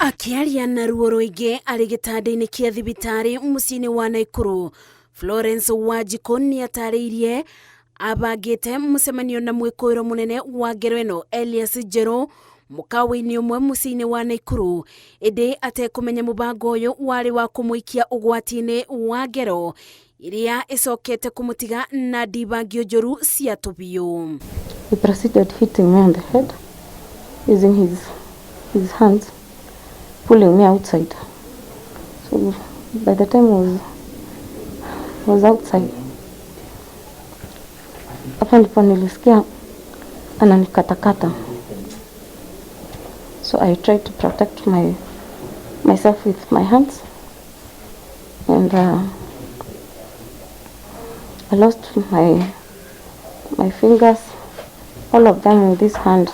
Akiaria na ruo rũingĩ arĩ gĩtanda-inĩ kĩa thibitarĩ mũciĩ-inĩ wa Naikuru, Florence Wanjiku nĩ atarĩirie abangĩte mũcemanio na mwĩkũĩro mũnene wa ngero ĩno Elias Njeru mũkawa-inĩ ũmwe mũciĩ-inĩ wa Naikuru, ĩndĩ atekũmenya mũbango ũyũ warĩ wa kũmũikia ũgwati-inĩ wa ngero iria ĩcokete kũmũtiga na ndibangio njũru cia tũbiũ. He proceeded hitting me on the head using his hands, pulling me outside. So by the time I was outside, hapo ndipo nilisikia ananikatakata. So I tried to protect myself with my hands, and I lost my fingers, all of them in this hand.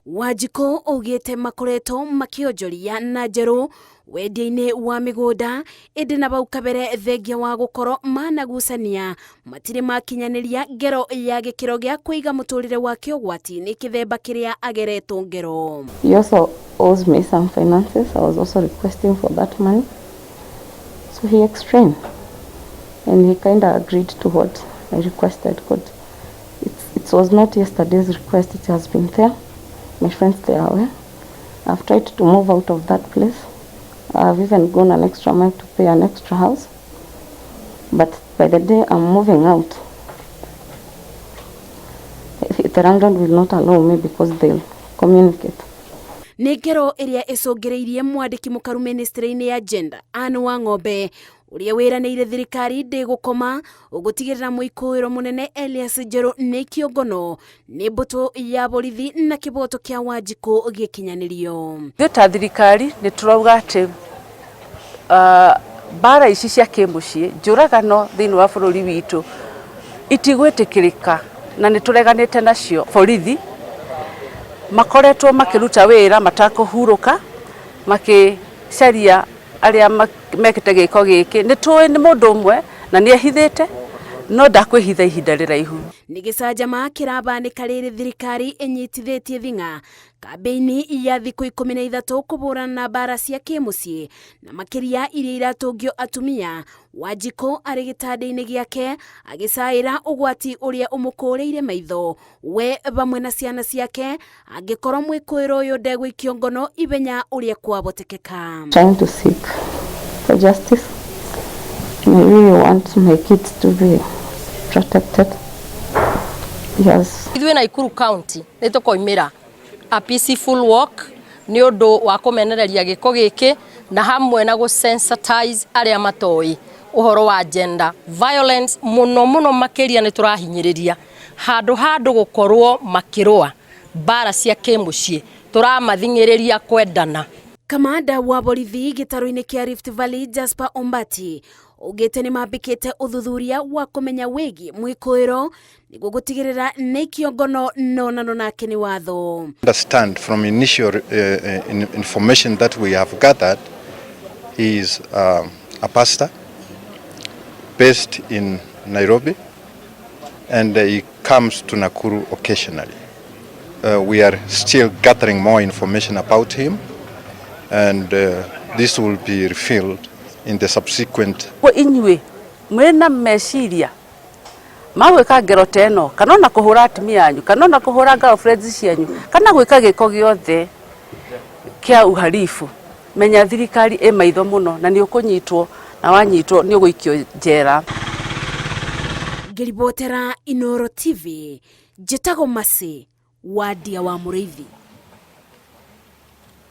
Wanjiku augĩte makoretwo makĩonjoria na Njeru wendia-inĩ wa mĩgũnda, ĩndĩ na bau kabere thengia wa gũkorwo managucania matirĩ makinyanĩria ngero ya gĩkĩro gĩa kũiga mũtũrĩre wake ũgwati-inĩ kĩthemba kĩrĩa ageretwo ngero. He also owes me some finances. I was also requesting for that money. So he explained, and he kind of agreed to what I requested. But it was not yesterday's request, it has been there. My friends, they are aware. I've tried to move out of that place. I've even gone an extra mile to pay an extra house. But by the day I'm moving out, the landlord will not allow me because they'll communicate. Nĩ ngero ĩrĩa ĩcũngĩrĩirie mwandĩki mũkaru ministry-inĩ ya gender Anne Wang'ombe ũrĩa wĩranĩire thirikari ndĩgũkoma ũgũtigĩrĩra mũikũĩro mũnene Elias Njeru nĩ kĩongono nĩ mbũtũ ya borithi na kĩboto kĩa Wanjiku gĩkinyanĩrio. Gĩta thirikari nĩ tũrauga atĩ bara ici cia kĩmũciĩ, njũragano thĩinĩ wa bũrũri witũ itigwĩtĩkĩrĩka na nĩ tũreganĩte nacio. Borithi makoretwo makĩruta wĩra matakũhurũka makĩcaria arĩa mekĩte gĩko gĩkĩ. Nĩ tũĩ nĩ mũndũ ũmwe na nĩ ehithĩte, no ndakwĩhitha ihinda rĩraihu. Nĩ gĩcanjama kĩrabanĩka rĩrĩ thirikari ĩnyitithĩtie thing'a kambĩini ya thikũ 13 kũbũrana na mbara cia kĩmũciĩ na makĩria iria iratũngio atumia. Wanjiku arĩ gĩtanda-inĩ gĩake agĩcaĩra ũgwati ũrĩa ũmũkũrĩire maitho we bamwe na ciana ciake angĩkorwo mwĩkũĩro ũyũ ndegũikio ngono ibenya ũrĩa kwabotekeka. Trying to seek for justice. I really want my kids to be protected. Yes. Ithuĩ Naikuru County nĩ tũkoimĩra a peaceful walk nĩ ũndũ wa kũmenereria gĩko gĩkĩ na hamwe na gũsensitize arĩa matoĩ ũhoro wa gender violence. Mũno makĩria nĩ tũrahinyĩrĩria handũ gũkorwo makĩrũa bara cia kĩmũciĩ, tũramathingĩrĩria kwendana. Kamanda wa borithi gĩtaro-inĩ kĩa Rift Valley Jasper Ombati ugĩte nĩ mambĩkĩte ũthuthuria wa kũmenya wĩgiĩ mwĩkũĩro nĩguo gũtigĩrĩra nĩ kĩongono nonano nake nĩ watho. Understand from initial information that we have gathered, he is a pastor based in Nairobi, and he comes to Nakuru occasionally. We are still gathering more information about him, and this will be revealed in the subsequent. Inyuĩ mwĩna meciria magwĩka ngero teno kana ona kũhũra atumia anyu kana ona kũhũra girlfriends cianyu kana gwĩka gĩko gĩothe kĩa uhalifu, menya thirikari ĩ maitho mũno na nĩ ũkũnyitwo, na wanyitwo nĩ ũgũikio njera. Ngĩribotera Inooro TV, njĩtagwo Mercy Wandia wa Mũrĩithi.